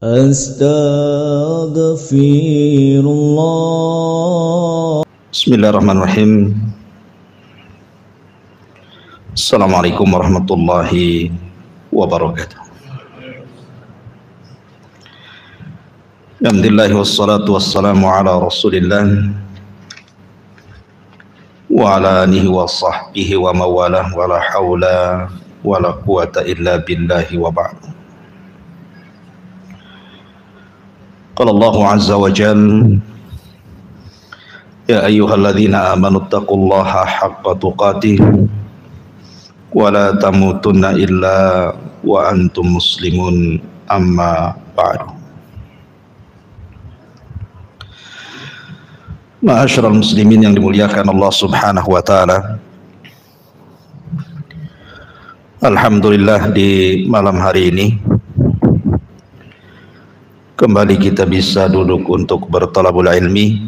Astaghfirullah. Bismillahirrahmanirrahim. Assalamualaikum warahmatullahi wabarakatuh. Alhamdulillah wassalatu wassalamu ala Rasulillah wa ala alihi wa sahbihi wa mawalah wa la hawla wa la quwata illa billahi wa ba'd. Qala Allahu azza wa jalla ya ayyuhalladzina amanu taqullaha haqqa tuqatih wa la tamutunna illa wa antum muslimun amma ba'du. Ma'asyiral muslimin yang dimuliakan Allah Subhanahu wa taala. Alhamdulillah, di malam hari ini kembali kita bisa duduk untuk bertalabul ilmi.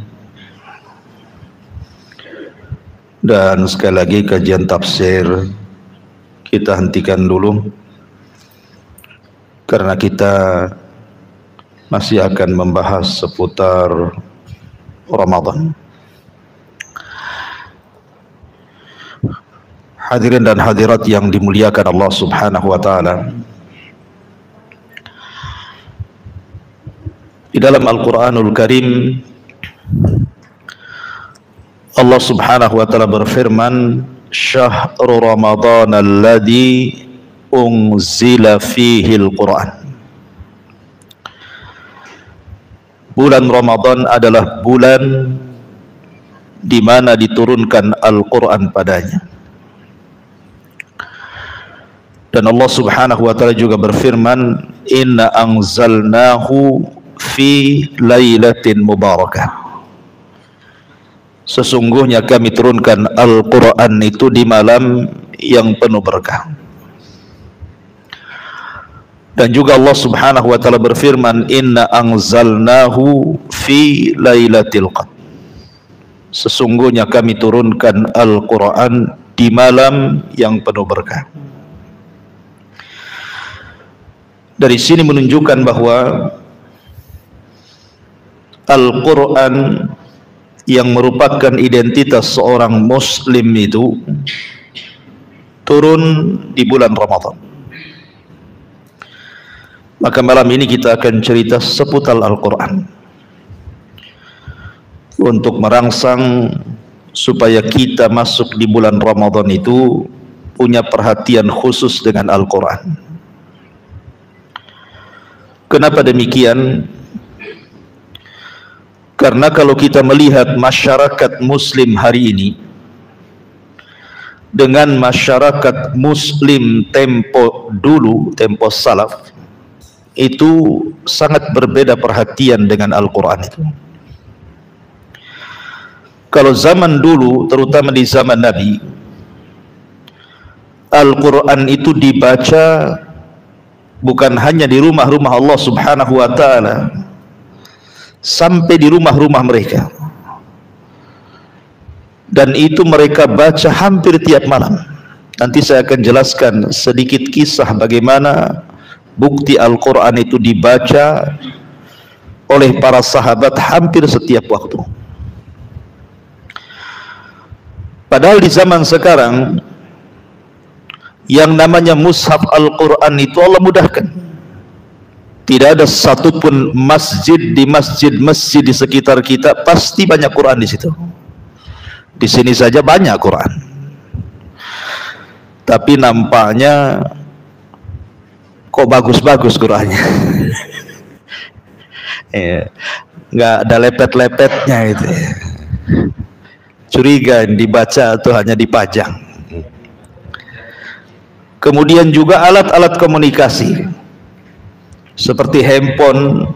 Dan sekali lagi kajian tafsir kita hentikan dulu karena kita masih akan membahas seputar Ramadan. Hadirin dan hadirat yang dimuliakan Allah Subhanahu wa taala. Di dalam Al-Qur'anul Karim Allah Subhanahu wa taala berfirman, "Syahrul Ramadan alladzi unzila fihi al-Qur'an." Bulan Ramadan adalah bulan di mana diturunkan Al-Qur'an padanya. Dan Allah Subhanahu wa taala juga berfirman, "Inna anzalnahu fi lailatin mubarakah." Sesungguhnya kami turunkan Al-Quran itu di malam yang penuh berkah. Dan juga Allah Subhanahu wa taala berfirman, "Inna anzalnahu fi lailatul qadr." Sesungguhnya kami turunkan Al-Quran di malam yang penuh berkah. Dari sini menunjukkan bahwa Al-Quran yang merupakan identitas seorang muslim itu turun di bulan Ramadan. Maka malam ini kita akan cerita seputar Al-Quran untuk merangsang supaya kita masuk di bulan Ramadan itu punya perhatian khusus dengan Al-Quran. Kenapa demikian? Karena kalau kita melihat masyarakat muslim hari ini dengan masyarakat muslim tempo dulu, tempo salaf, itu sangat berbeda perhatian dengan Al-Quran itu. Kalau zaman dulu, terutama di zaman Nabi, Al-Quran itu dibaca bukan hanya di rumah-rumah Allah Subhanahu wa ta'ala, sampai di rumah-rumah mereka, dan itu mereka baca hampir tiap malam. Nanti saya akan jelaskan sedikit kisah bagaimana bukti Al-Quran itu dibaca oleh para sahabat hampir setiap waktu. Padahal di zaman sekarang yang namanya mushaf Al-Quran itu Allah mudahkan. Tidak ada satupun masjid di masjid-masjid di sekitar kita pasti banyak Quran di situ. Di sini saja banyak Quran. Tapi nampaknya kok bagus-bagus Qurannya. Nggak ada lepet-lepetnya itu. Curiga dibaca atau hanya dipajang. Kemudian juga alat-alat komunikasi seperti handphone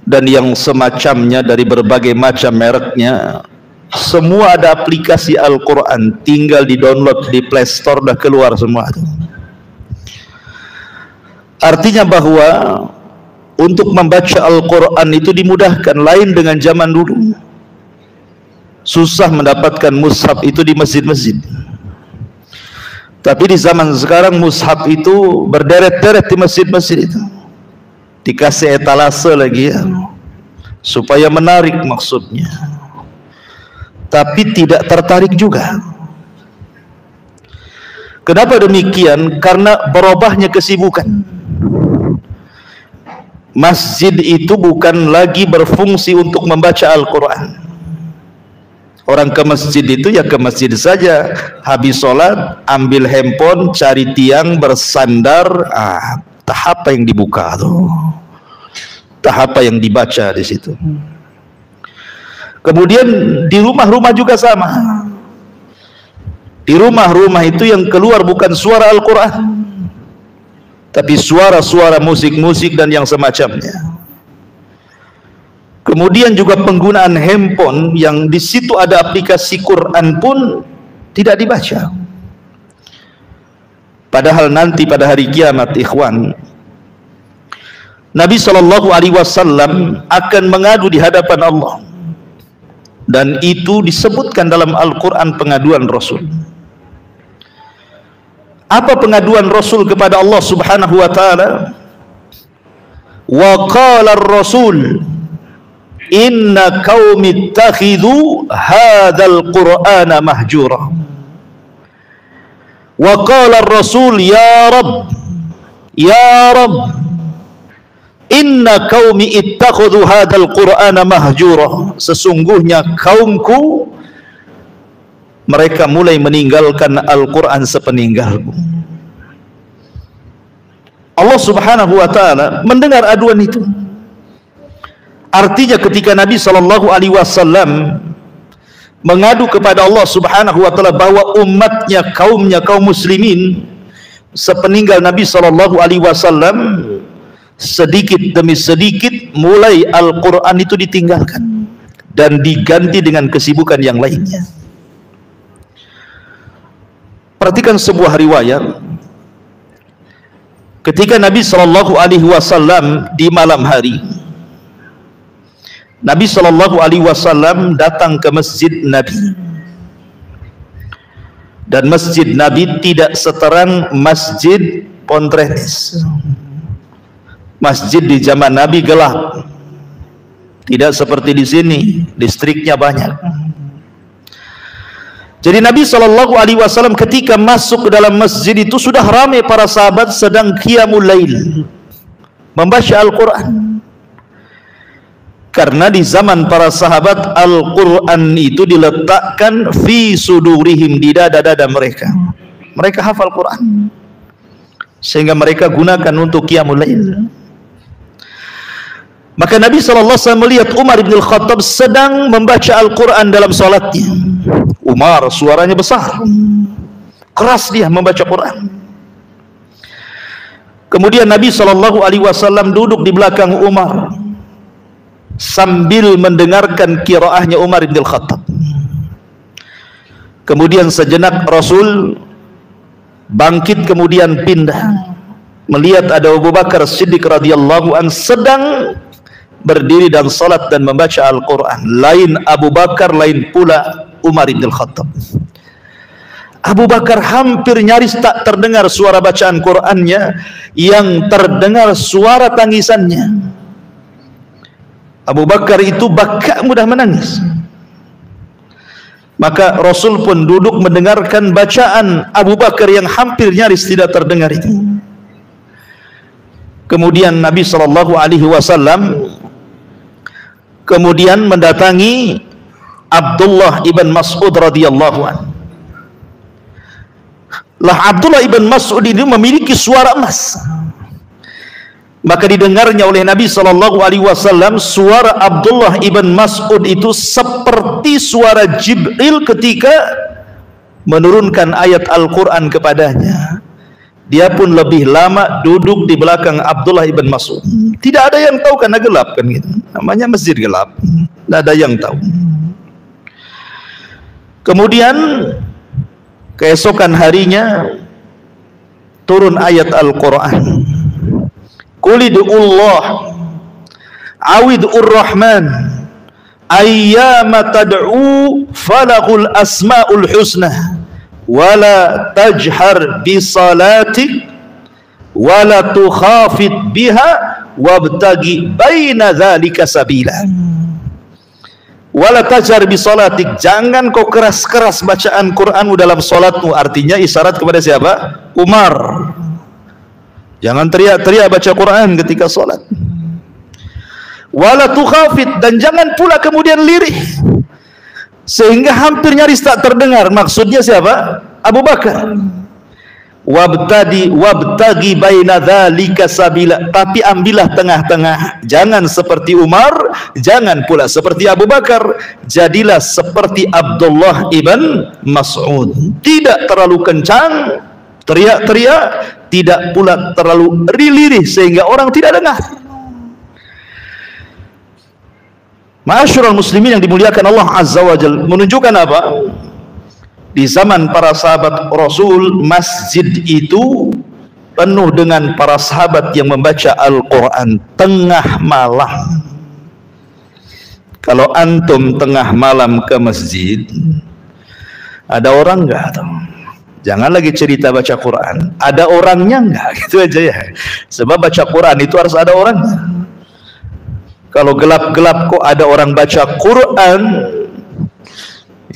dan yang semacamnya dari berbagai macam mereknya, semua ada aplikasi Al-Quran, tinggal di download di Play Store, dah keluar semua. Artinya bahwa untuk membaca Al-Quran itu dimudahkan, lain dengan zaman dulu. Susah mendapatkan mushaf itu di masjid-masjid. Tapi di zaman sekarang mushaf itu berderet-deret di masjid-masjid itu. dikasih etalase lagi ya, supaya menarik maksudnya, tapi tidak tertarik juga. Kenapa demikian? Karena berubahnya kesibukan. Masjid itu bukan lagi berfungsi untuk membaca Al-Quran. Orang ke masjid itu ya ke masjid saja, habis sholat ambil handphone, cari tiang, bersandar, tahap apa yang dibuka tuh, tahap apa yang dibaca di situ. Kemudian di rumah-rumah juga sama. Di rumah-rumah itu yang keluar bukan suara Al-Quran, tapi suara-suara musik-musik dan yang semacamnya. Kemudian juga penggunaan handphone yang di situ ada aplikasi Quran pun tidak dibaca. Padahal nanti pada hari kiamat, ikhwan, Nabi SAW akan mengadu di hadapan Allah, dan itu disebutkan dalam Al-Quran pengaduan Rasul. Apa pengaduan Rasul kepada Allah Subhanahu wa taala? Wa qala ar-rasul inna qaumi ittakhidhu hadzal qur'ana mahjura. Wa qala ar-rasul ya Rabb inna qaumi ittakhadhu hadzal qur'ana mahjura. Sesungguhnya kaumku, mereka mulai meninggalkan Al-Quran sepeninggalku. Allah Subhanahu wa ta'ala mendengar aduan itu. Artinya ketika Nabi SAW mengadu kepada Allah Subhanahu wa ta'ala bahwa umatnya, kaumnya, kaum muslimin sepeninggal Nabi SAW, sedikit demi sedikit mulai Al-Quran itu ditinggalkan dan diganti dengan kesibukan yang lainnya. Perhatikan sebuah riwayat ketika Nabi SAW di malam hari, Nabi SAW datang ke masjid Nabi, dan masjid Nabi tidak seterang masjid Pontrenis. Masjid di zaman Nabi gelap, tidak seperti di sini listriknya banyak. Jadi Nabi SAW ketika masuk ke dalam masjid itu sudah ramai para sahabat sedang qiyamul lail, membaca Al-Quran. Karena di zaman para sahabat Al-Quran itu diletakkan fi sudurihim, di dada-dada mereka. Mereka hafal Quran sehingga mereka gunakan untuk qiyamul lail. Maka Nabi SAW melihat Umar bin Al-Khattab sedang membaca Al-Quran dalam salatnya. Umar suaranya besar, keras dia membaca Quran. Kemudian Nabi SAW duduk di belakang Umar sambil mendengarkan qiraahnya Umar bin Al-Khattab. Kemudian sejenak Rasul bangkit kemudian pindah, melihat ada Abu Bakar Siddiq radhiyallahu an sedang berdiri dan salat dan membaca Al-Quran. Lain Abu Bakar, lain pula Umar bin Al-Khattab. Abu Bakar hampir nyaris tak terdengar suara bacaan Qurannya, yang terdengar suara tangisannya. Abu Bakar itu baka mudah menangis. Maka Rasul pun duduk mendengarkan bacaan Abu Bakar yang hampir nyaris tidak terdengar itu. Kemudian Nabi SAW kemudian mendatangi Abdullah ibn Mas'ud radhiyallahu anhu. Lah Abdullah ibn Mas'ud ini memiliki suara emas. Maka didengarnya oleh Nabi SAW suara Abdullah ibn Mas'ud itu seperti suara Jibril ketika menurunkan ayat Al-Quran kepadanya. Dia pun lebih lama duduk di belakang Abdullah ibn Mas'ud. Tidak ada yang tahu karena gelap kan gitu. Namanya masjid gelap. Tidak ada yang tahu. Kemudian keesokan harinya turun ayat Al-Quran. Qulidullah awidur rahman ayyama tad'u falahul asma'ul husna wala tajhar bisalatik wala tukhafit biha wabtagi baina dzalika sabila. Wala tajar bi salatik, jangan kau keras-keras bacaan Qur'anmu dalam salatmu. Artinya isyarat kepada siapa? Umar. Jangan teriak-teriak baca Quran ketika salat. Wala tukhafit, dan jangan pula kemudian lirih sehingga hampir nyaris tak terdengar. Maksudnya siapa? Abu Bakar. Wabtagi baina dzalika sabila, tapi ambillah tengah-tengah. Jangan seperti Umar, jangan pula seperti Abu Bakar. Jadilah seperti Abdullah ibn Mas'ud, tidak terlalu kencang teriak-teriak, tidak pula terlalu lirih sehingga orang tidak dengar. Ma'asyiral muslimin yang dimuliakan Allah Azza wa Jalla, menunjukkan apa? Di zaman para sahabat Rasul, masjid itu penuh dengan para sahabat yang membaca Al-Quran tengah malam. Kalau antum tengah malam ke masjid, ada orang enggak? Jangan lagi cerita baca Quran, ada orangnya enggak? Gitu aja ya. Sebab baca Quran itu harus ada orangnya. Kalau gelap-gelap kok ada orang baca Quran,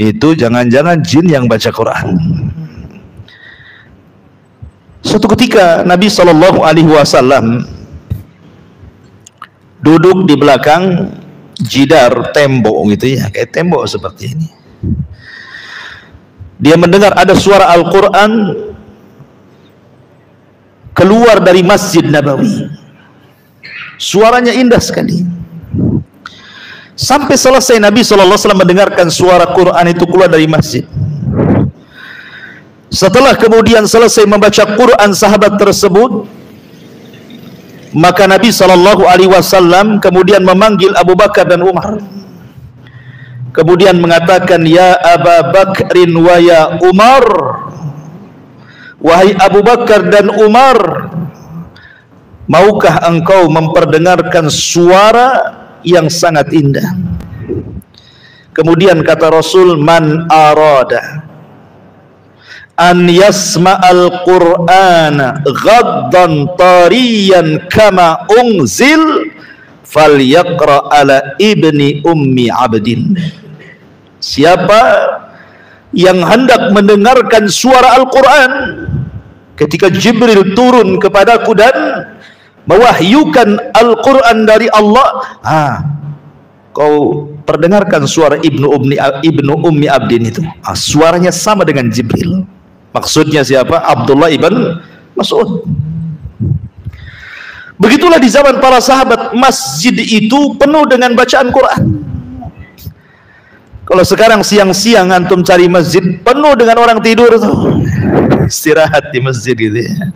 itu jangan-jangan jin yang baca Quran. Suatu ketika Nabi SAW duduk di belakang jidar tembok gitu ya, kayak tembok seperti ini. Dia mendengar ada suara Al-Quran keluar dari Masjid Nabawi. Suaranya indah sekali. Sampai selesai Nabi SAW mendengarkan suara Quran itu keluar dari masjid. Setelah kemudian selesai membaca Quran sahabat tersebut, maka Nabi SAW kemudian memanggil Abu Bakar dan Umar. Kemudian mengatakan, ya Aba Bakrin wa ya Umar, wahai Abu Bakar dan Umar, maukah engkau memperdengarkan suara yang sangat indah? Kemudian kata Rasul, man arada an yasma'al Qur'ana ghaddan tariyan kama unzil falyaqra ala ibni ummi abdin. Siapa yang hendak mendengarkan suara Al-Quran ketika Jibril turun kepadaku dan mewahyukan Al-Quran dari Allah, kau perdengarkan suara ibnu ummi abdin itu. Suaranya sama dengan Jibril. Maksudnya siapa? Abdullah ibn Mas'ud. Begitulah di zaman para sahabat, masjid itu penuh dengan bacaan Quran. Kalau sekarang siang-siang antum cari masjid, penuh dengan orang tidur tuh, istirahat di masjid gitu ya.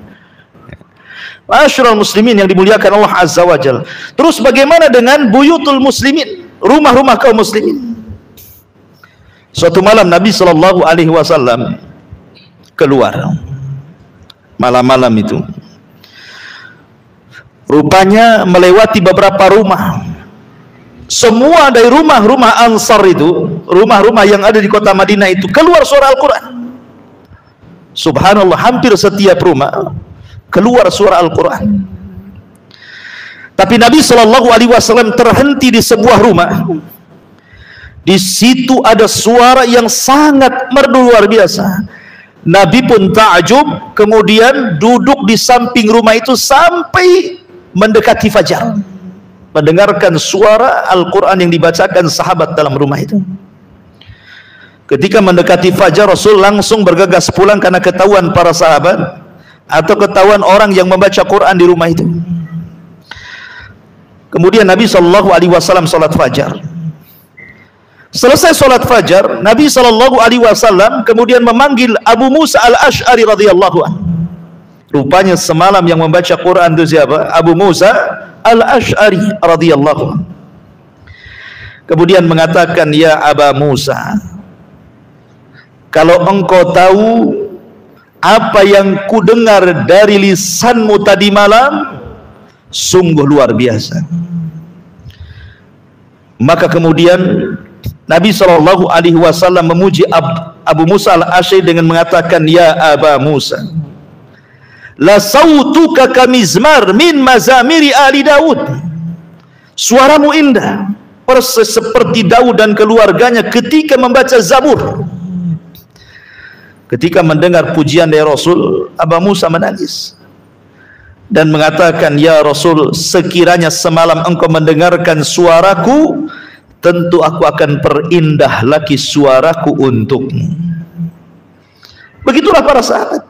Ma'asyiral muslimin yang dimuliakan Allah Azza wa Jalla. Terus bagaimana dengan buyutul muslimin, rumah-rumah kaum muslimin? Suatu malam Nabi SAW keluar malam-malam itu. Rupanya melewati beberapa rumah. Semua dari rumah-rumah Ansar itu, rumah-rumah yang ada di kota Madinah itu, keluar suara Al-Quran. Subhanallah, hampir setiap rumah keluar suara Al-Quran. Tapi Nabi SAW terhenti di sebuah rumah. Di situ ada suara yang sangat merdu luar biasa. Nabi pun takjub, kemudian duduk di samping rumah itu sampai mendekati fajar, mendengarkan suara Al-Quran yang dibacakan sahabat dalam rumah itu. Ketika mendekati fajar, Rasul langsung bergegas pulang karena ketahuan para sahabat atau ketahuan orang yang membaca Quran di rumah itu. Kemudian Nabi SAW salat fajar. Selesai salat fajar, Nabi SAW kemudian memanggil Abu Musa al-Ash'ari radhiyallahu anhu. Rupanya semalam yang membaca Quran itu siapa? Abu Musa al-Ash'ari radhiyallahu anhu. Kemudian mengatakan, ya Aba Musa, kalau engkau tahu apa yang ku dengar dari lisanmu tadi malam, sungguh luar biasa. Maka kemudian Nabi SAW memuji Abu Musa al-Ash'ari dengan mengatakan, ya Aba Musa, la sautuka kamizmar min mazamiri ali Daud. Suaramu indah persis seperti Daud dan keluarganya ketika membaca Zabur. Ketika mendengar pujian dari Rasul, Abu Musa menangis dan mengatakan, ya Rasul, sekiranya semalam engkau mendengarkan suaraku, tentu aku akan perindah lagi suaraku untukmu. Begitulah para sahabat.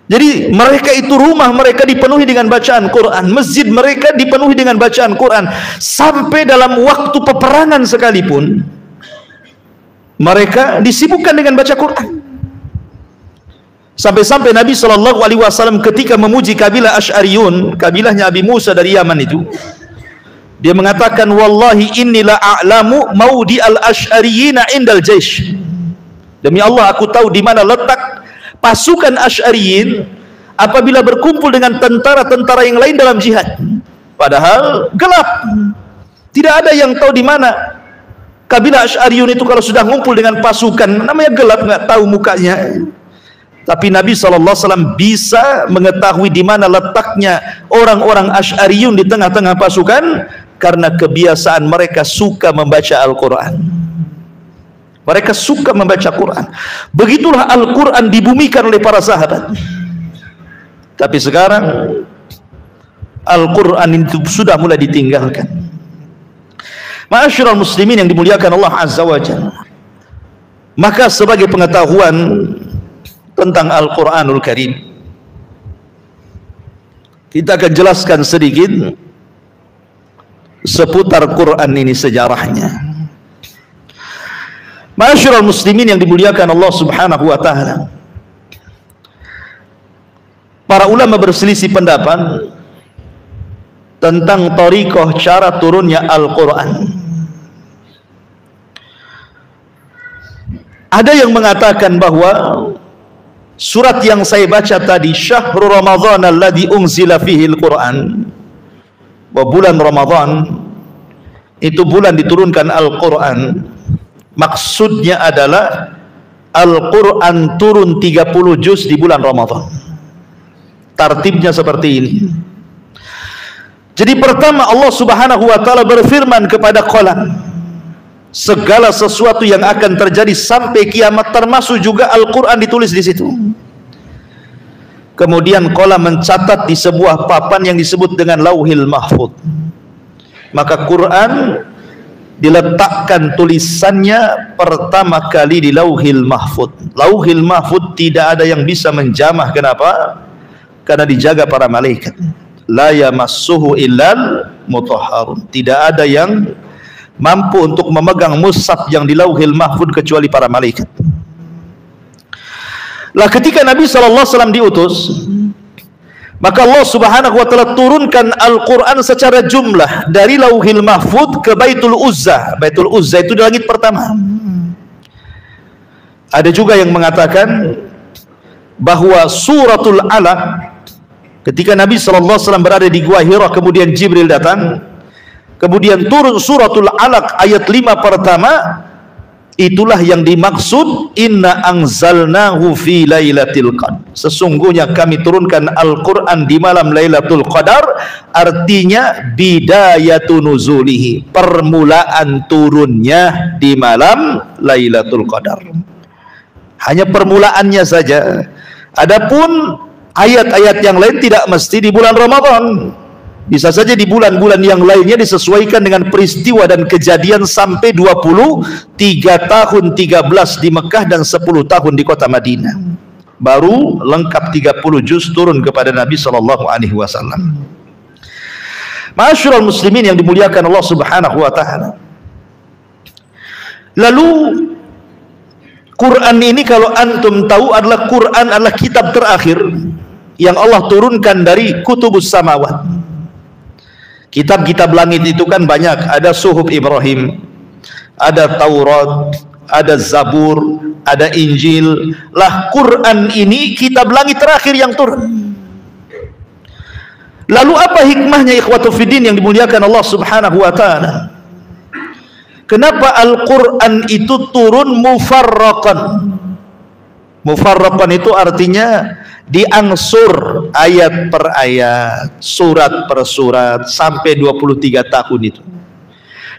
Jadi mereka itu rumah mereka dipenuhi dengan bacaan Quran, masjid mereka dipenuhi dengan bacaan Quran, sampai dalam waktu peperangan sekalipun mereka disibukkan dengan baca Quran. Sampai-sampai Nabi SAW ketika memuji kabilah Asy'ariyun, kabilahnya Abi Musa dari Yaman itu, dia mengatakan, wallahi inni la a'lamu maudi al-Asy'ariyina indal jaish. Demi Allah, aku tahu di mana letak pasukan Asy'ariyin apabila berkumpul dengan tentara-tentara yang lain dalam jihad. Padahal gelap, tidak ada yang tahu di mana kabilah Asy'ariyun itu kalau sudah ngumpul dengan pasukan. Namanya gelap, nggak tahu mukanya. Tapi Nabi SAW bisa mengetahui di mana letaknya orang-orang Asy'ariyun di tengah-tengah pasukan, karena kebiasaan mereka suka membaca Al-Quran. Mereka suka membaca Quran. Begitulah Al-Quran dibumikan oleh para sahabat. Tapi sekarang Al-Quran itu sudah mulai ditinggalkan. Ma'asyiral muslimin yang dimuliakan Allah Azza wa Jalla, maka sebagai pengetahuan tentang Al-Quranul Karim, kita akan jelaskan sedikit seputar Quran ini, sejarahnya. Ma'asyiral muslimin yang dimuliakan Allah Subhanahu wa taala, para ulama berselisih pendapat tentang thariqah cara turunnya Al-Quran. Ada yang mengatakan bahwa surat yang saya baca tadi, Syahrul Ramadhan alladzi unzila fihi Al-Quran, bahwa bulan Ramadan itu bulan diturunkan Al-Quran, maksudnya adalah Al-Quran turun 30 juz di bulan Ramadan. Tartibnya seperti ini. Jadi pertama Allah Subhanahu wa taala berfirman kepada qalam, segala sesuatu yang akan terjadi sampai kiamat, termasuk juga Al-Quran ditulis di situ. Kemudian qalam mencatat di sebuah papan yang disebut dengan Lauhil Mahfuz. Maka Quran diletakkan tulisannya pertama kali di Lauhil Mahfuz. Lauhil Mahfuz tidak ada yang bisa menjamah. Kenapa? Karena dijaga para malaikat. La yamassuhu illal mutahharun. Tidak ada yang mampu untuk memegang mushaf yang di Lauhil Mahfuz kecuali para malaikat. Lah ketika Nabi SAW diutus, maka Allah Subhanahu wa taala turunkan Al-Quran secara jumlah dari Lauhil Mahfuz ke Baitul Uzzah. Baitul Uzzah itu di langit pertama. Ada juga yang mengatakan bahwa suratul Alaq, ketika Nabi SAW berada di Gua Hira, kemudian Jibril datang, kemudian turun suratul Alaq ayat 5 pertama, itulah yang dimaksud inna anzalnahu fi lailatul qadar. Sesungguhnya kami turunkan Al-Quran di malam Lailatul Qadar. Artinya bidayatu nuzulihi, permulaan turunnya di malam Lailatul Qadar. Hanya permulaannya saja. Adapun ayat-ayat yang lain tidak mesti di bulan Ramadan. Bisa saja di bulan-bulan yang lainnya, disesuaikan dengan peristiwa dan kejadian sampai 23 tahun 13 di Mekah dan 10 tahun di kota Madinah. Baru lengkap 30 juz turun kepada Nabi SAW. Ma'asyiral muslimin yang dimuliakan Allah Subhanahu wa taala. Lalu Quran ini kalau antum tahu adalah Quran adalah kitab terakhir yang Allah turunkan dari kutubus samawat. Kitab-kitab langit itu kan banyak, ada Suhuf Ibrahim, ada Taurat, ada Zabur, ada Injil. Lah Quran ini kitab langit terakhir yang turun. Lalu apa hikmahnya ikhwatu fiddin yang dimuliakan Allah Subhanahu wa taala? Kenapa Al-Quran itu turun mufarraqan? Mufarraqan itu artinya diangsur ayat per ayat, surat per surat sampai 23 tahun itu.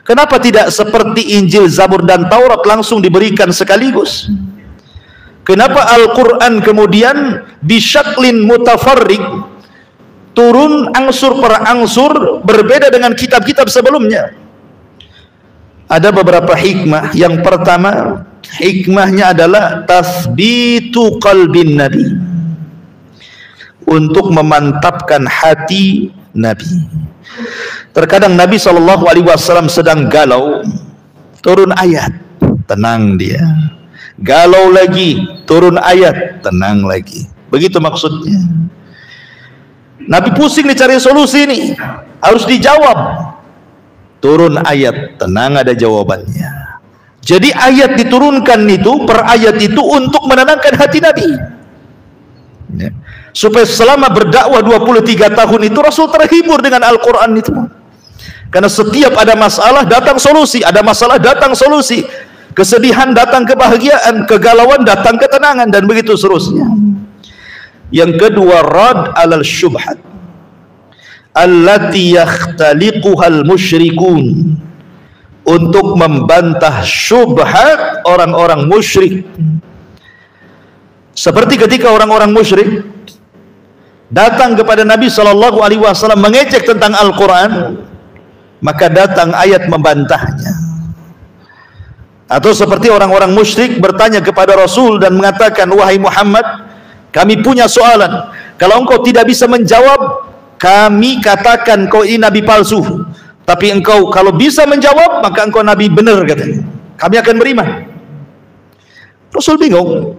Kenapa tidak seperti Injil, Zabur dan Taurat langsung diberikan sekaligus? Kenapa Al-Quran kemudian bisyaklin mutafarriq, turun angsur per angsur, berbeda dengan kitab-kitab sebelumnya? Ada beberapa hikmah. Yang pertama, hikmahnya adalah tathbitu qalbin Nabi, untuk memantapkan hati Nabi. Terkadang Nabi SAW sedang galau, turun ayat, tenang dia. Galau lagi, turun ayat, tenang lagi. Begitu maksudnya. Nabi pusing dicari solusi ini, harus dijawab. Turun ayat, tenang, ada jawabannya. Jadi ayat diturunkan itu, per ayat itu untuk menenangkan hati Nabi, ya. Supaya selama berdakwah 23 tahun itu Rasul terhibur dengan Al-Quran itu. Karena setiap ada masalah datang solusi, ada masalah datang solusi, kesedihan datang kebahagiaan, kegalauan datang ketenangan, dan begitu seterusnya. Yang kedua, rad alal syubhat allati yakhtaliquhal musyrikun, untuk membantah syubhat orang-orang musyrik. Seperti ketika orang-orang musyrik datang kepada Nabi SAW mengecek tentang Al-Quran, maka datang ayat membantahnya. Atau seperti orang-orang musyrik bertanya kepada Rasul dan mengatakan, wahai Muhammad, kami punya soalan, kalau engkau tidak bisa menjawab, kami katakan kau ini nabi palsu, tapi engkau kalau bisa menjawab, maka engkau nabi benar, katanya, kami akan beriman. Rasul bingung,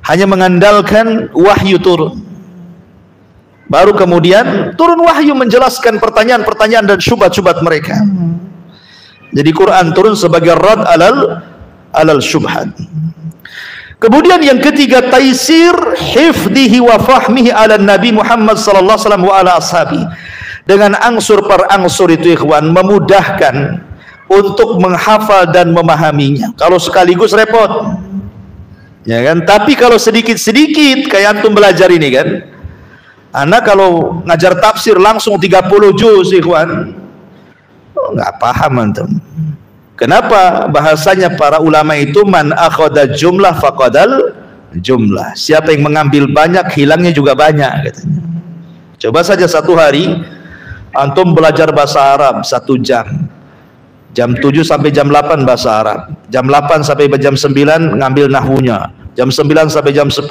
hanya mengandalkan wahyu turun. Baru kemudian turun wahyu menjelaskan pertanyaan-pertanyaan dan syubhat-syubhat mereka. Jadi Quran turun sebagai rad alal syubhat. Kemudian yang ketiga, taisir hifdhihi wa fahmihi ala Nabi Muhammad sallallahu alaihi wasallam wa ala ashabi. Dengan angsur per angsur itu ikhwan, memudahkan untuk menghafal dan memahaminya. Kalau sekaligus repot, ya kan? Tapi kalau sedikit-sedikit kayak antum belajar ini kan, anak kalau ngajar tafsir langsung 30 juz ikhwan, nggak paham antum. Kenapa? Bahasanya para ulama itu, man akhadha jumlah faqadal jumlah. Siapa yang mengambil banyak, hilangnya juga banyak, katanya. Coba saja satu hari antum belajar bahasa Arab 1 jam. Jam 7 sampai jam 8 bahasa Arab. Jam 8 sampai jam 9 ngambil nahwunya. Jam 9 sampai jam 10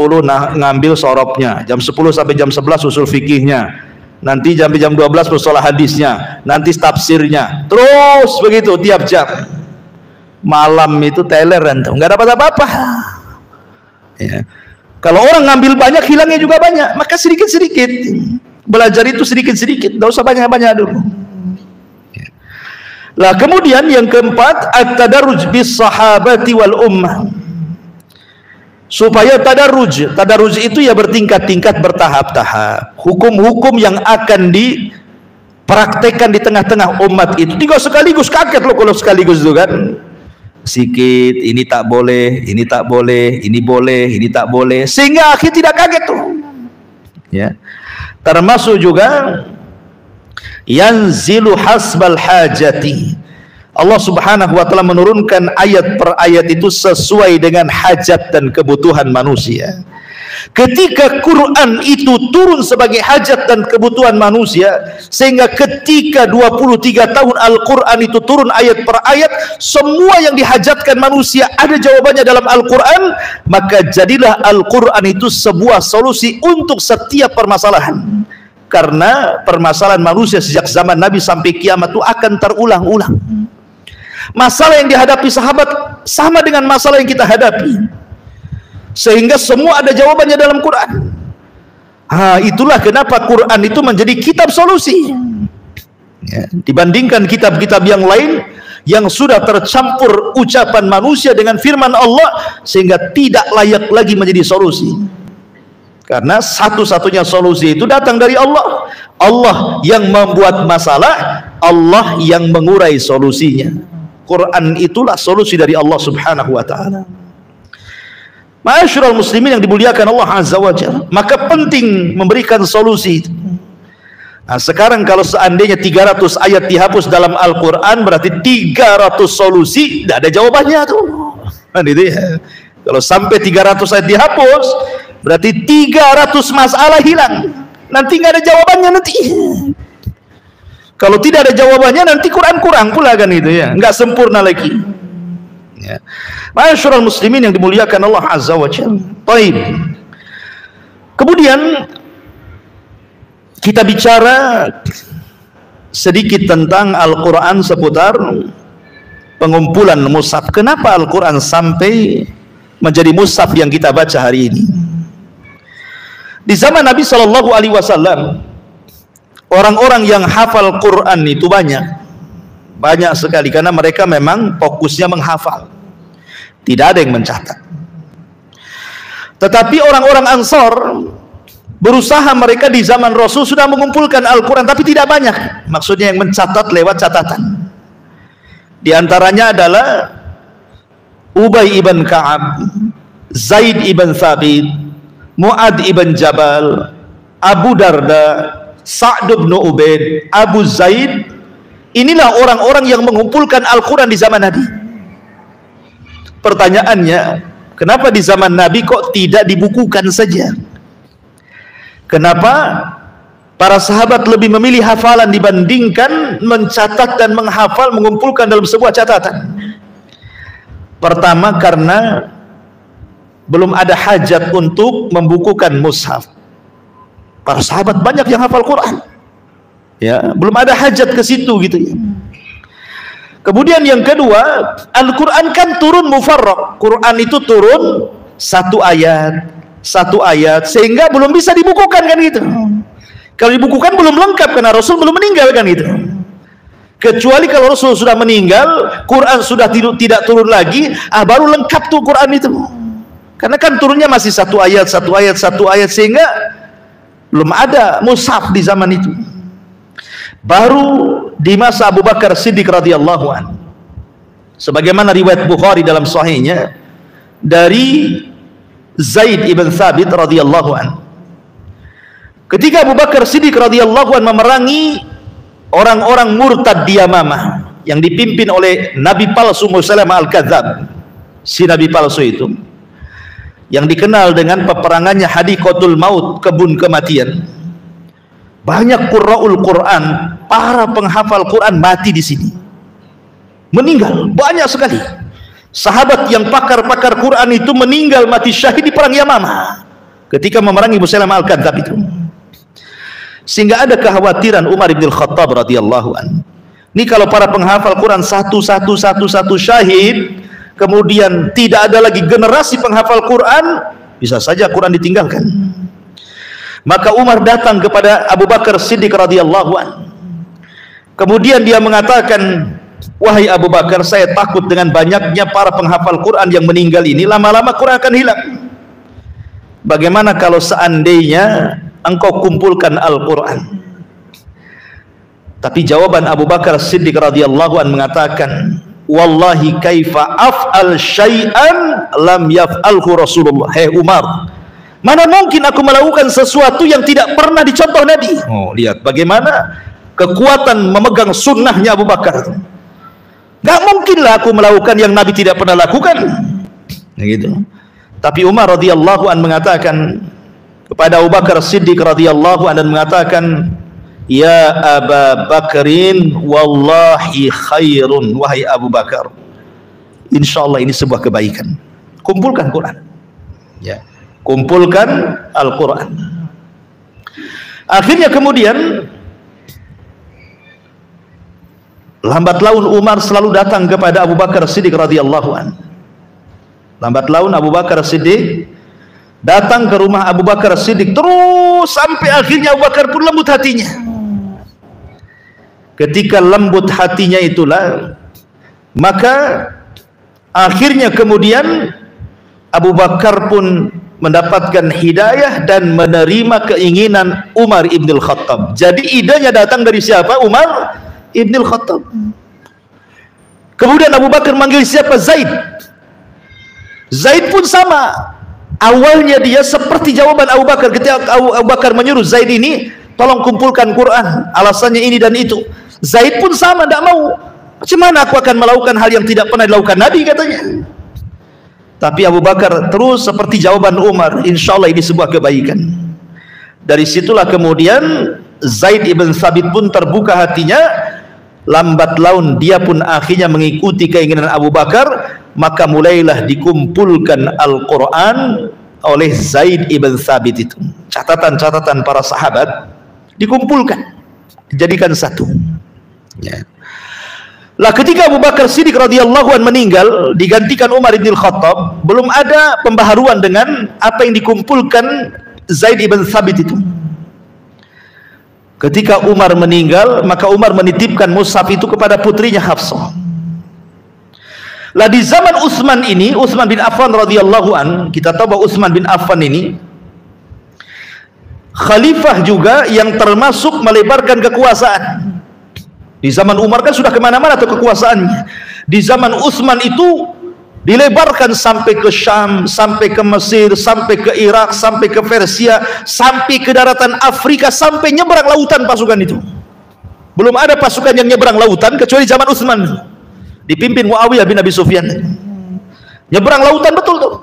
ngambil sorobnya. Jam 10 sampai jam 11 usul fikihnya. Nanti jam 12 mustalah hadisnya. Nanti tafsirnya. Terus begitu tiap jam. Malam itu teler antum, nggak dapat apa-apa. Ya. Kalau orang ngambil banyak, hilangnya juga banyak. Maka sedikit-sedikit. Belajar itu sedikit-sedikit. Nggak usah banyak-banyak dulu. Ya. Lah kemudian yang keempat, at-tadarruj bis sahabati wal ummah. Supaya tadarruj itu ya bertingkat-tingkat, bertahap-tahap. Hukum-hukum yang akan dipraktekkan di tengah-tengah umat itu tidak sekaligus. Kaget loh kalau sekaligus itu kan. Sikit, ini tak boleh, ini tak boleh, ini boleh, ini tak boleh, sehingga akhir tidak kaget tuh. Ya. Termasuk juga yanzilu hasbal hajati. Allah Subhanahu wa taala menurunkan ayat per ayat itu sesuai dengan hajat dan kebutuhan manusia. Ketika Quran itu turun sebagai hajat dan kebutuhan manusia, sehingga ketika 23 tahun Al-Quran itu turun ayat per ayat, semua yang dihajatkan manusia ada jawabannya dalam Al-Quran, maka jadilah Al-Quran itu sebuah solusi untuk setiap permasalahan. Karena permasalahan manusia sejak zaman Nabi sampai kiamat itu akan terulang-ulang. Masalah yang dihadapi sahabat sama dengan masalah yang kita hadapi, sehingga semua ada jawabannya dalam Quran. Itulah kenapa Quran itu menjadi kitab solusi, ya, dibandingkan kitab-kitab yang lain yang sudah tercampur ucapan manusia dengan firman Allah, sehingga tidak layak lagi menjadi solusi. Karena satu-satunya solusi itu datang dari Allah. Allah yang membuat masalah, Allah yang mengurai solusinya. Quran itulah solusi dari Allah Subhanahu wa ta'ala. Ma'asyiral muslimin yang dimuliakan Allah Azza wa Jalla, maka penting memberikan solusi. Nah, sekarang kalau seandainya 300 ayat dihapus dalam Al-Quran, berarti 300 solusi tidak ada jawabannya tuh. Kan itu ya. Kalau sampai 300 ayat dihapus, berarti 300 masalah hilang. Nanti nggak ada jawabannya nanti. Kalau tidak ada jawabannya, nanti Quran kurang pula kan itu ya, nggak sempurna lagi. Ya. Ma'asyiral muslimin yang dimuliakan Allah Azza wa Jalla. Baik. Kemudian kita bicara sedikit tentang Al-Quran seputar pengumpulan mushaf. Kenapa Al-Quran sampai menjadi mushaf yang kita baca hari ini? Di zaman Nabi Shallallahu Alaihi Wasallam, orang-orang yang hafal Quran itu banyak sekali, karena mereka memang fokusnya menghafal, tidak ada yang mencatat. Tetapi orang-orang Ansor berusaha, mereka di zaman Rasul sudah mengumpulkan Al-Quran, tapi tidak banyak. Maksudnya yang mencatat lewat catatan. Di antaranya adalah Ubay ibn Ka'ab, Zaid ibn Thabit, Mu'ad ibn Jabal, Abu Darda, Sa'd ibn Ubaid, Abu Zaid. Inilah orang-orang yang mengumpulkan Al-Quran di zaman Nabi. Pertanyaannya, kenapa di zaman Nabi kok tidak dibukukan saja? Kenapa para sahabat lebih memilih hafalan dibandingkan mencatat dan menghafal, mengumpulkan dalam sebuah catatan? Pertama, karena belum ada hajat untuk membukukan mushaf. Para sahabat banyak yang hafal Quran, ya, belum ada hajat ke situ gitu ya. Kemudian yang kedua, Al-Quran kan turun mufarraq. Quran itu turun satu ayat, sehingga belum bisa dibukukan kan gitu. Kalau dibukukan belum lengkap, karena Rasul belum meninggal kan gitu. Kecuali kalau Rasul sudah meninggal, Quran sudah tidak turun lagi, baru lengkap tuh Quran itu. Karena kan turunnya masih satu ayat, sehingga belum ada mushaf di zaman itu. Baru di masa Abu Bakar Siddiq radhiyallahu anhu, sebagaimana riwayat Bukhari dalam sahihnya dari Zaid ibn Thabit radhiyallahu anhu, ketika Abu Bakar Siddiq radhiyallahu anhu memerangi orang-orang murtad di Yamamah yang dipimpin oleh Nabi palsu Musailamah al-Kadzab, si Nabi palsu itu yang dikenal dengan peperangannya Hadiqatul Maut, kebun kematian. Banyak qurra'ul Quran, para penghafal Quran mati di sini, meninggal banyak sekali. Sahabat yang pakar-pakar Quran itu meninggal mati syahid di perang Yamamah ketika memerangi Musailamah al-Kadzab itu. Sehingga ada kekhawatiran Umar bin Khattab radhiyallahu anhu, ini kalau para penghafal Quran satu syahid, kemudian tidak ada lagi generasi penghafal Quran, bisa saja Quran ditinggalkan. Maka Umar datang kepada Abu Bakar Siddiq radhiyallahu anhu. Kemudian dia mengatakan, wahai Abu Bakar, saya takut dengan banyaknya para penghafal Quran yang meninggal ini, lama-lama Quran akan hilang. Bagaimana kalau seandainya engkau kumpulkan Al-Quran? Tapi jawaban Abu Bakar Siddiq radhiyallahu anhu mengatakan, wallahi kaifa af'al syai'an lam yaf'alhu Rasulullah. Hei Umar, mana mungkin aku melakukan sesuatu yang tidak pernah dicontoh Nabi? Oh, lihat bagaimana kekuatan memegang sunnahnya Abu Bakar. Gak mungkinlah aku melakukan yang Nabi tidak pernah lakukan. Gitu. Tapi Umar radhiyallahu anhu mengatakan kepada Abu Bakar Siddiq radhiyallahu anhu, dan mengatakan, ya Aba Bakrin, wallahi khairun, wahai Abu Bakar, insyaallah ini sebuah kebaikan, kumpulkan Quran, ya, kumpulkan Al-Quran. Akhirnya kemudian lambat laun Umar selalu datang kepada Abu Bakar Siddiq radhiyallahu anhu. Lambat laun Abu Bakar Siddiq datang ke rumah Abu Bakar Siddiq terus sampai akhirnya Abu Bakar pun lembut hatinya. Ketika lembut hatinya itulah, maka akhirnya kemudian Abu Bakar pun mendapatkan hidayah dan menerima keinginan Umar ibn al-Khattab. Jadi idenya datang dari siapa? Umar ibn al-Khattab. Kemudian Abu Bakar manggil siapa? Zaid. Zaid pun sama, awalnya dia seperti jawaban Abu Bakar ketika Abu Bakar menyuruh Zaid ini tolong kumpulkan Quran, alasannya ini dan itu. Zaid pun sama, tidak mau. Macam mana aku akan melakukan hal yang tidak pernah dilakukan Nabi, katanya. Tapi Abu Bakar terus seperti jawaban Umar, insya Allah ini sebuah kebaikan. Dari situlah kemudian Zaid ibn Thabit pun terbuka hatinya. Lambat laun dia pun akhirnya mengikuti keinginan Abu Bakar, maka mulailah dikumpulkan Al-Quran oleh Zaid ibn Thabit itu. Catatan-catatan para sahabat dikumpulkan, dijadikan satu. Ya. Lah ketika Abu Bakar Siddiq radhiyallahu anhu meninggal, digantikan Umar bin Khattab, belum ada pembaharuan dengan apa yang dikumpulkan Zaid ibn Thabit itu. Ketika Umar meninggal, maka Umar menitipkan mushaf itu kepada putrinya Hafsah. Lah di zaman Utsman ini, Utsman bin Affan radhiyallahu an, kita tahu bahwa Utsman bin Affan ini khalifah juga yang termasuk melebarkan kekuasaan. Di zaman Umar kan sudah kemana-mana tuh kekuasaannya. Di zaman Utsman itu dilebarkan sampai ke Syam, sampai ke Mesir, sampai ke Irak, sampai ke Persia, sampai ke daratan Afrika, sampai nyebrang lautan pasukan itu. Belum ada pasukan yang nyebrang lautan kecuali zaman Utsman, dipimpin Muawiyah bin Abi Sufyan. Nyebrang lautan betul tuh.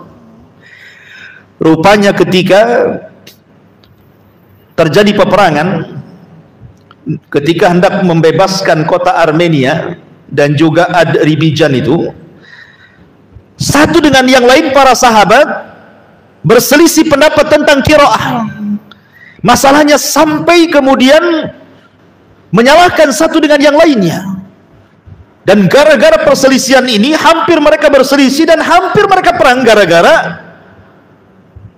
Rupanya ketika terjadi peperangan, ketika hendak membebaskan kota Armenia dan juga Azerbaijan itu, satu dengan yang lain para sahabat berselisih pendapat tentang qiraah. Masalahnya sampai kemudian menyalahkan satu dengan yang lainnya. Dan gara-gara perselisihan ini hampir mereka berselisih dan hampir mereka perang gara-gara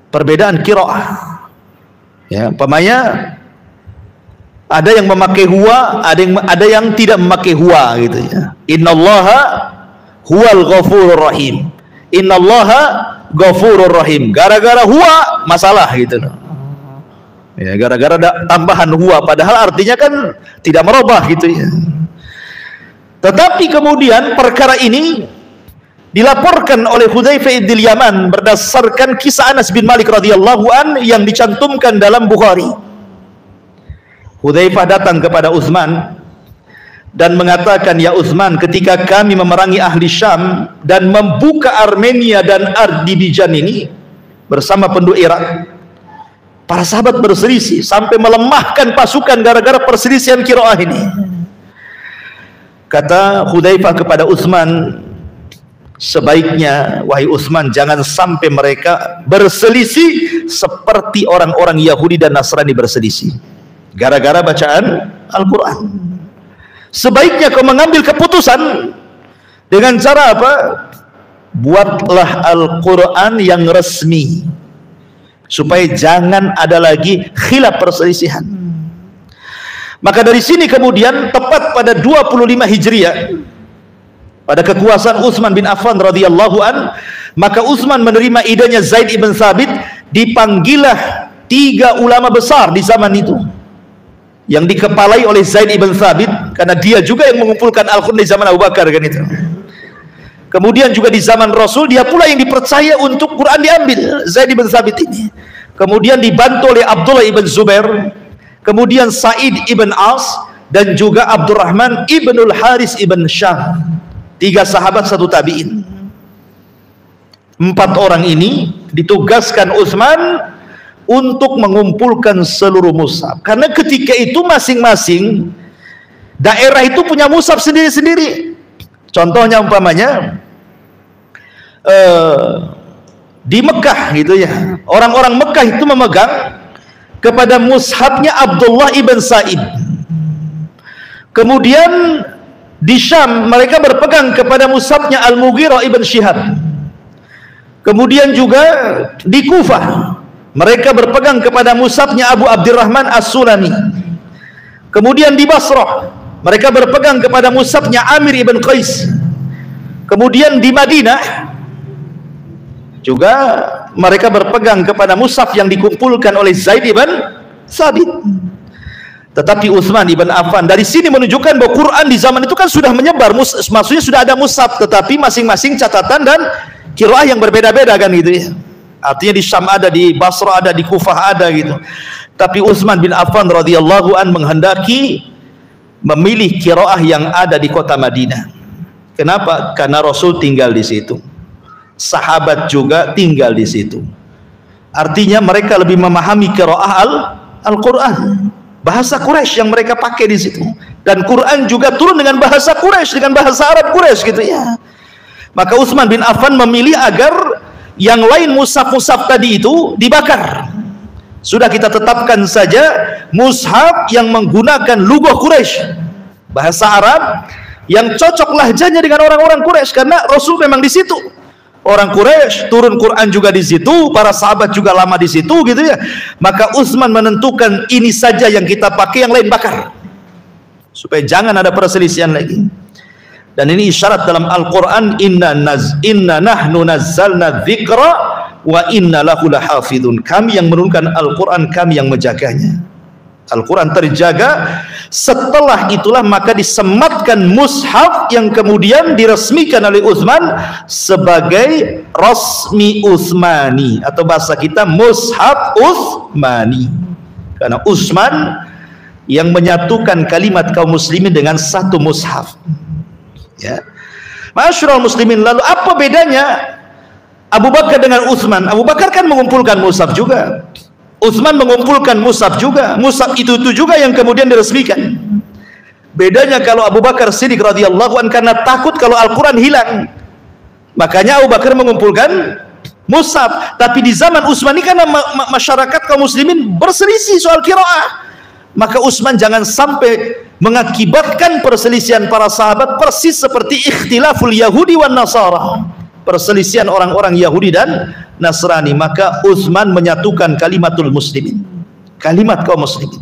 perbedaan qiraah. Ya, umpamanya ada yang memakai huwa, ada yang tidak memakai huwa gitu ya. Innallaha huwal ghafurur rahim, innallaha ghafurur rahim. Gara-gara huwa masalah gitu loh. Ya, gara-gara ada tambahan huwa, padahal artinya kan tidak merubah gitu ya. Tetapi kemudian perkara ini dilaporkan oleh Hudzaifah bin Yaman berdasarkan kisah Anas bin Malik radhiyallahu an yang dicantumkan dalam Bukhari. Hudzaifah datang kepada Utsman dan mengatakan, ya Utsman, ketika kami memerangi ahli Syam dan membuka Armenia dan Azerbaijan ini bersama penduduk Irak, para sahabat berselisih sampai melemahkan pasukan gara-gara perselisihan qiraah ini. Kata Hudzaifah kepada Utsman, sebaiknya wahai Utsman, jangan sampai mereka berselisih seperti orang-orang Yahudi dan Nasrani berselisih gara-gara bacaan Al-Quran. Sebaiknya kau mengambil keputusan dengan cara apa? Buatlah Al-Quran yang resmi supaya jangan ada lagi khilaf perselisihan. Maka dari sini kemudian tepat pada 25 Hijriah, pada kekuasaan Utsman bin Affan radhiyallahu an, maka Utsman menerima idenya Zaid ibn Thabit. Dipanggilah 3 ulama besar di zaman itu yang dikepalai oleh Zaid ibn Thabit, karena dia juga yang mengumpulkan Al-Quran di zaman Abu Bakar kan itu. Kemudian juga di zaman Rasul dia pula yang dipercaya untuk Quran diambil, Zaid ibn Thabit ini. Kemudian dibantu oleh Abdullah ibn Zubair, kemudian Sa'id ibn As, dan juga Abdurrahman ibnul Haris ibn Syam. 3 sahabat, 1 tabi'in. 4 orang ini ditugaskan Utsman untuk mengumpulkan seluruh mushaf, karena ketika itu masing-masing daerah itu punya mushaf sendiri-sendiri. Contohnya umpamanya di Mekah gitu ya, orang-orang Mekah itu memegang kepada mushafnya Abdullah ibn Sa'id. Kemudian di Syam mereka berpegang kepada mushafnya Al-Mughirah ibn Syihab. Kemudian juga di Kufah mereka berpegang kepada mushafnya Abu Abdurrahman As-Sulami. Kemudian di Basrah mereka berpegang kepada mushafnya Amir ibn Qais. Kemudian di Madinah juga mereka berpegang kepada mushaf yang dikumpulkan oleh Zaid ibn Thabit. Tetapi Utsman ibn Affan dari sini menunjukkan bahwa Quran di zaman itu kan sudah menyebar, maksudnya sudah ada mushaf, tetapi masing-masing catatan dan qiraah yang berbeda-beda kan gitu ya. Artinya di Syam ada, di Basra ada, di Kufah ada gitu. Tapi Utsman bin Affan radhiyallahu an menghendaki memilih qiraah yang ada di kota Madinah. Kenapa? Karena Rasul tinggal di situ. Sahabat juga tinggal di situ. Artinya mereka lebih memahami qiraah Al-Qur'an. Bahasa Quraisy yang mereka pakai di situ. Dan Quran juga turun dengan bahasa Quraisy, dengan bahasa Arab Quraisy gitu ya. Maka Utsman bin Affan memilih agar yang lain mushaf-mushaf tadi itu dibakar. Sudah kita tetapkan saja mushaf yang menggunakan lughah Quraisy, bahasa Arab yang cocok lahjanya dengan orang-orang Quraisy, karena Rasul memang di situ. Orang Quraisy turun Quran juga di situ, para sahabat juga lama di situ gitu ya. Maka Utsman menentukan ini saja yang kita pakai, yang lain bakar. Supaya jangan ada perselisihan lagi. Dan ini isyarat dalam Al-Quran, inna nahnu nazzalna dzikra wa inna lahu lahafidun. Kami yang menurunkan Al-Quran, kami yang menjaganya. Al-Quran terjaga. Setelah itulah maka disematkan mushaf yang kemudian diresmikan oleh Utsman sebagai rasmi Utsmani, atau bahasa kita mushaf Utsmani. Karena Utsman yang menyatukan kalimat kaum muslimin dengan satu mushaf. Ya, Masyarul muslimin, lalu apa bedanya Abu Bakar dengan Utsman? Abu Bakar kan mengumpulkan mushaf juga, Utsman mengumpulkan mushaf juga. Mushaf itu juga yang kemudian diresmikan. Bedanya kalau Abu Bakar Siddiq radhiyallahu anhu karena takut kalau Al-Quran hilang, makanya Abu Bakar mengumpulkan mushaf. Tapi di zaman Utsman ini karena masyarakat kaum muslimin berselisih soal qiraah, maka Utsman jangan sampai mengakibatkan perselisihan para sahabat persis seperti ikhtilaful Yahudi wan Nasara, perselisihan orang-orang Yahudi dan Nasrani. Maka Utsman menyatukan kalimatul muslimin, kalimat kaum muslimin.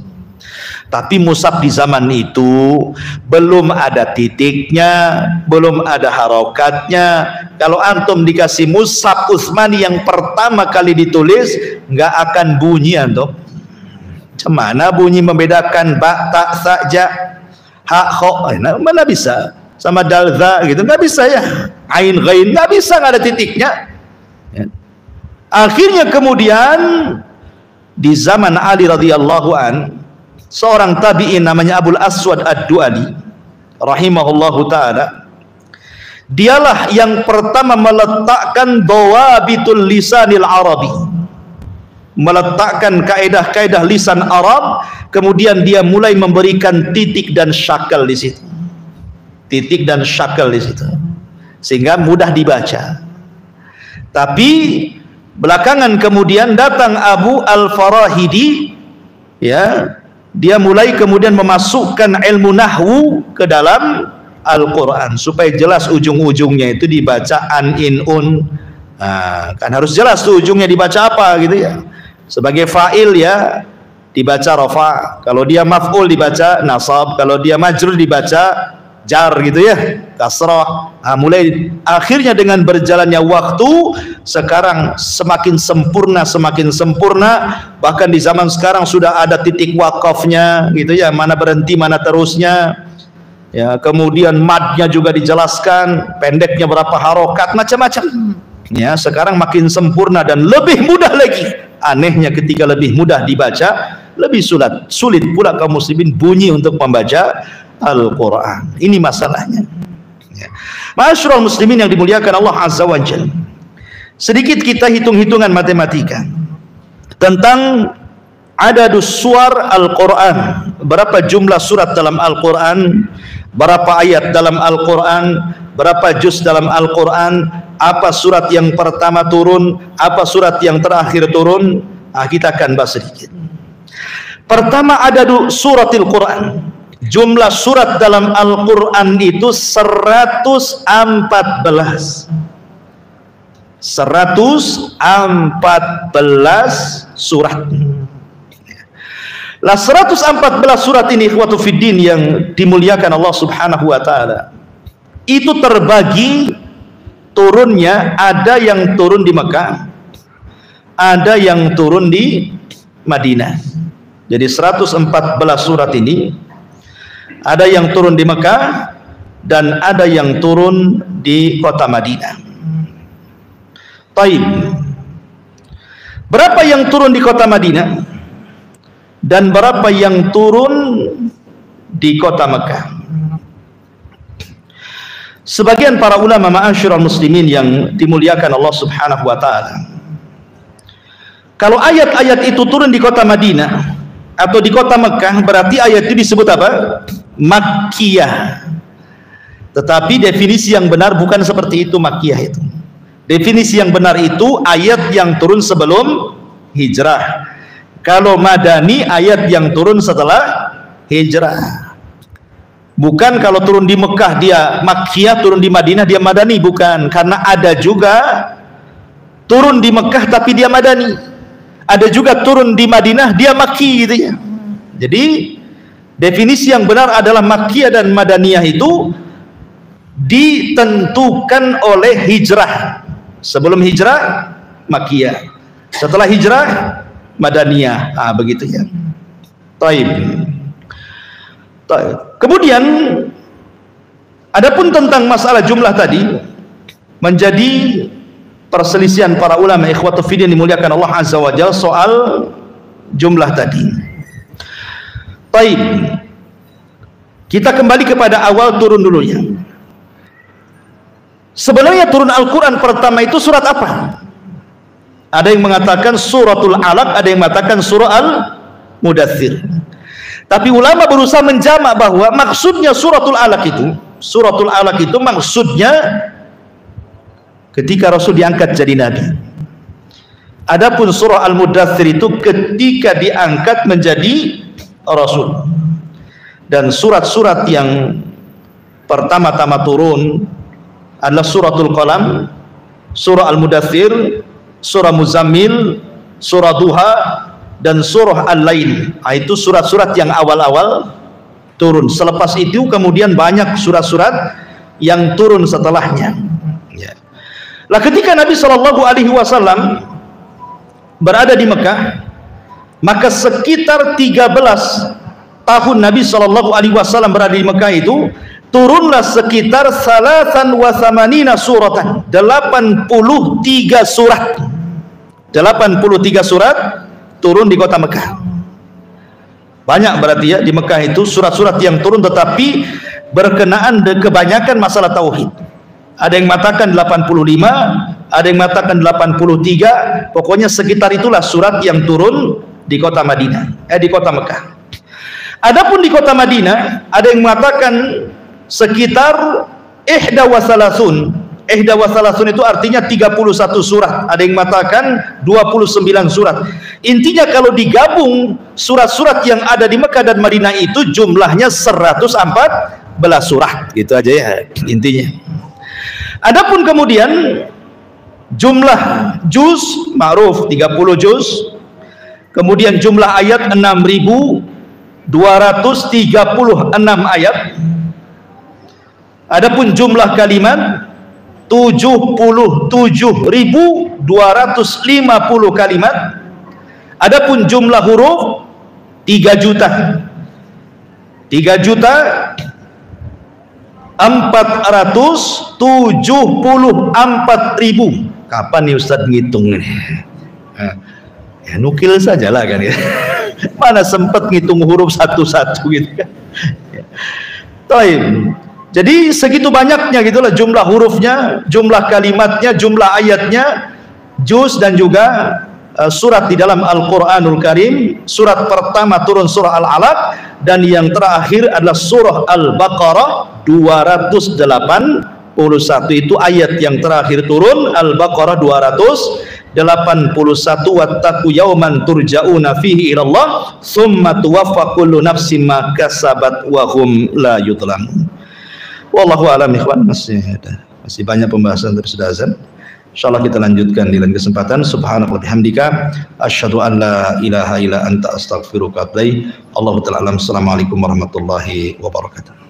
Tapi mushaf di zaman itu belum ada titiknya, belum ada harokatnya. Kalau antum dikasih mushaf Utsmani yang pertama kali ditulis, nggak akan bunyi antum. Cemana bunyi membedakan ba, ta, sa, ja, ha, kho, mana bisa sama dal, za gitu, nggak bisa ya. Ain, ghain, nggak bisa, nggak ada titiknya ya. Akhirnya kemudian di zaman Ali radhiyallahu an, seorang tabi'in namanya Abul Aswad Ad-Du'ali rahimahullahu ta'ala, dialah yang pertama meletakkan dawabitul lisanil arabi, meletakkan kaedah-kaedah lisan Arab. Kemudian dia mulai memberikan titik dan syakal di situ, titik dan syakal di situ, sehingga mudah dibaca. Tapi belakangan kemudian datang Abu Al-Farahidi, ya, dia mulai kemudian memasukkan ilmu nahwu ke dalam Al-Quran supaya jelas ujung-ujungnya itu dibaca an, in, un. Nah, kan harus jelas tuh ujungnya dibaca apa gitu ya. Sebagai fa'il ya dibaca rafa, kalau dia maf'ul dibaca nasab, kalau dia majrur dibaca jar gitu ya, kasrah. Nah, mulai akhirnya dengan berjalannya waktu sekarang semakin sempurna, semakin sempurna. Bahkan di zaman sekarang sudah ada titik wakafnya gitu ya, mana berhenti mana terusnya ya. Kemudian madnya juga dijelaskan, pendeknya berapa harokat, macam-macam ya. Sekarang makin sempurna dan lebih mudah lagi. Anehnya ketika lebih mudah dibaca, lebih sulit pula kaum muslimin bunyi untuk membaca Al-Quran. Ini masalahnya ya. Masyarul muslimin yang dimuliakan Allah Azza wa Jalla, sedikit kita hitung-hitungan matematika tentang adadus suar Al-Quran. Berapa jumlah surat dalam Al-Quran, berapa ayat dalam Al-Quran, berapa juz dalam Al-Quran, apa surat yang pertama turun, apa surat yang terakhir turun. Nah, kita akan bahas sedikit. Pertama, adadu suratil Quran. Jumlah surat dalam Al-Quran itu 114. 114 surat. Lah 114 surat ini ikhwatu fiddin yang dimuliakan Allah Subhanahu wa taala, itu terbagi turunnya, ada yang turun di Mekah, ada yang turun di Madinah. Jadi 114 surat ini ada yang turun di Mekah dan ada yang turun di kota Madinah. Taib. Berapa yang turun di kota Madinah dan berapa yang turun di kota Mekah? Sebagian para ulama ma'asyiral muslimin yang dimuliakan Allah Subhanahu wa taala, kalau ayat-ayat itu turun di kota Madinah atau di kota Mekah, berarti ayat itu disebut apa? Makkiyah. Tetapi definisi yang benar bukan seperti itu Makkiyah itu. Definisi yang benar itu ayat yang turun sebelum hijrah. Kalau Madani, ayat yang turun setelah hijrah. Bukan kalau turun di Mekah dia Makkiyah, turun di Madinah dia Madani, bukan. Karena ada juga turun di Mekah tapi dia Madani, ada juga turun di Madinah dia Makki gitu ya. Jadi definisi yang benar adalah Makkiyah dan Madaniyah itu ditentukan oleh hijrah. Sebelum hijrah Makkiyah, setelah hijrah Madaniyah. Begitu ya. Taib. Kemudian adapun tentang masalah jumlah tadi menjadi perselisihan para ulama ikhwatu fiddin dimuliakan Allah Azza wa Jalla soal jumlah tadi. Taib. Kita kembali kepada awal turun dulu ya. Sebenarnya turun Al-Quran pertama itu surat apa? Ada yang mengatakan suratul Alaq, ada yang mengatakan surah Al-Mudaththir. Tapi ulama berusaha menjamak bahwa maksudnya suratul Alaq itu maksudnya ketika Rasul diangkat jadi nabi. Adapun surah Al-Mudaththir itu ketika diangkat menjadi Rasul. Dan surat-surat yang pertama-tama turun adalah suratul Qalam, surah Al-Mudaththir, surah Muzammil, surah Duha, dan surah Al-Lail. Itu surat-surat yang awal-awal turun. Selepas itu kemudian banyak surat-surat yang turun setelahnya. Lah ketika Nabi SAW berada di Mekah, maka sekitar 13 tahun Nabi SAW berada di Mekah itu turunlah sekitar 83 suratan, 83 surat. 83 surat turun di kota Mekah. Banyak berarti ya di Mekah itu surat-surat yang turun, tetapi berkenaan kebanyakan masalah tauhid. Ada yang mengatakan 85, ada yang mengatakan 83, pokoknya sekitar itulah surat yang turun di kota Madinah, di kota Mekah. Adapun di kota Madinah ada yang mengatakan sekitar ihda wa thalathun itu artinya 31 surat, ada yang mengatakan 29 surat. Intinya kalau digabung surat-surat yang ada di Mekah dan Madinah itu jumlahnya 114 surat, gitu aja ya intinya. Adapun kemudian jumlah juz ma'ruf 30 juz, kemudian jumlah ayat 6.236 ayat. Adapun jumlah kalimat 77.250 kalimat. Adapun jumlah huruf 3 juta 474.000. Kapan nih Ustadz ngitung ini? Ya nukil sajalah kan ya. Mana sempat ngitung huruf satu-satu gitu kan. Taib. Jadi segitu banyaknya gitulah jumlah hurufnya, jumlah kalimatnya, jumlah ayatnya, juz dan juga surat di dalam Al-Quranul Karim. Surat pertama turun surah Al-Alaq, dan yang terakhir adalah surah Al-Baqarah 281. Itu ayat yang terakhir turun, Al-Baqarah 281. Wattaqu yawman turja'una fihi ilallah tsumma tuwaffa kullu nafsin ma kasabat wa hum la yudlamun. Wallahu a'lam ikhwan. Masih banyak pembahasan dari sudah azan. Insyaallah kita lanjutkan di lain kesempatan. Subhanallah bihamdika asyhadu an la ilaha illa anta astaghfiruka wa atubu ilaik. Allahu ta'ala alam. Assalamualaikum warahmatullahi wabarakatuh.